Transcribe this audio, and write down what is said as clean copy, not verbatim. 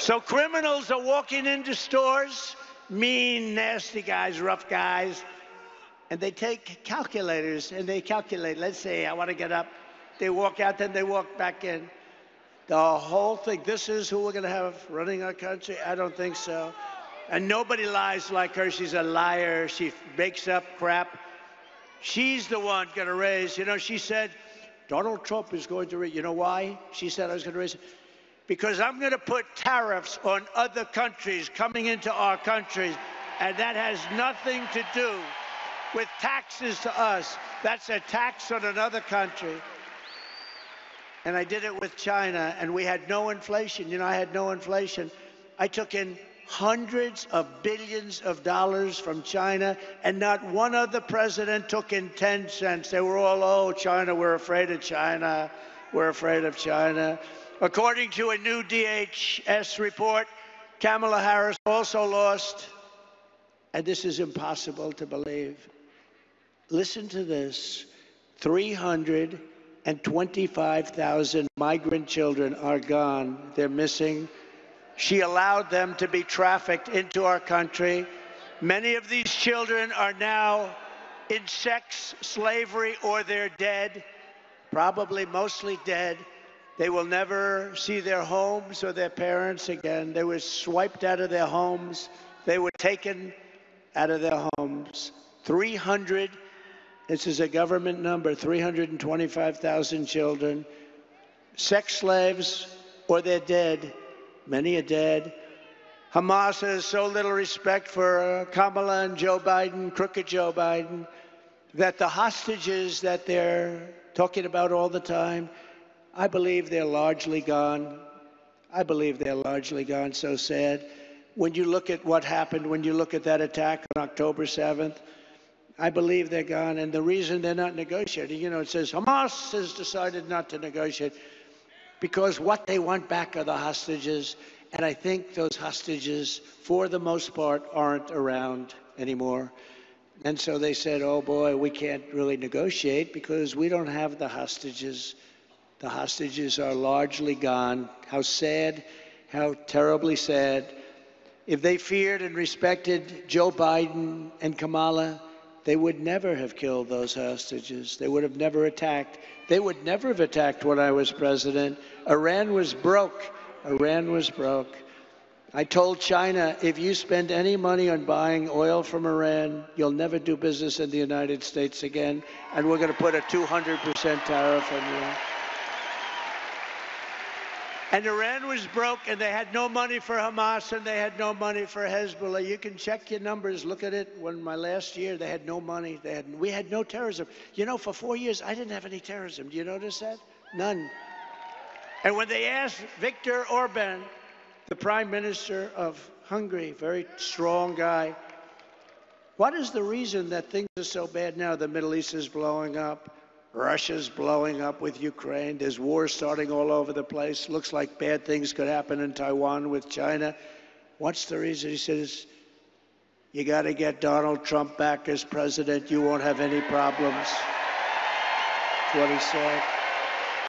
So criminals are walking into stores, mean, nasty guys, rough guys, and they take calculators and they calculate. Let's say I want to get up. They walk out, then they walk back in. The whole thing, this is who we're going to have running our country? I don't think so. And nobody lies like her. She's a liar. She makes up crap. She's the one going to raise. You know, she said, Donald Trump is going to raise. You know why? She said I was going to raise it. Because I'm going to put tariffs on other countries coming into our countries. And that has nothing to do with taxes to us. That's a tax on another country. And I did it with China, and we had no inflation. You know, I had no inflation. I took in hundreds of billions of dollars from China, and not one other president took in 10 cents. They were all, oh, China, we're afraid of China. We're afraid of China. According to a new DHS report, Kamala Harris also lost, and this is impossible to believe. Listen to this, 325,000 migrant children are gone. They're missing. She allowed them to be trafficked into our country. Many of these children are now in sex slavery or they're dead, probably mostly dead. They will never see their homes or their parents again. They were swiped out of their homes. They were taken out of their homes. 300, this is a government number, 325,000 children, sex slaves or they're dead. Many are dead. Hamas has so little respect for Kamala and Joe Biden, crooked Joe Biden, that the hostages that they're talking about all the time, I believe they're largely gone. I believe they're largely gone. So sad. When you look at what happened, when you look at that attack on October 7th, I believe they're gone. And the reason they're not negotiating, you know, it says Hamas has decided not to negotiate because what they want back are the hostages. And I think those hostages, for the most part, aren't around anymore. And so they said, oh boy, we can't really negotiate because we don't have the hostages. The hostages are largely gone. How sad, how terribly sad. If they feared and respected Joe Biden and Kamala, they would never have killed those hostages. They would have never attacked. They would never have attacked when I was president. Iran was broke. Iran was broke. I told China, if you spend any money on buying oil from Iran, you'll never do business in the United States again, and we're going to put a 200% tariff on you. And Iran was broke, and they had no money for Hamas, and they had no money for Hezbollah. You can check your numbers. Look at it. When my last year, they had no money. We had no terrorism. You know, for 4 years, I didn't have any terrorism. Do you notice that? None. And when they asked Viktor Orban, the prime minister of Hungary, very strong guy, what is the reason that things are so bad now? The Middle East is blowing up. Russia's blowing up with Ukraine. There's wars starting all over the place. Looks like bad things could happen in Taiwan with China. What's the reason? He says, you got to get Donald Trump back as president. You won't have any problems. That's what he said.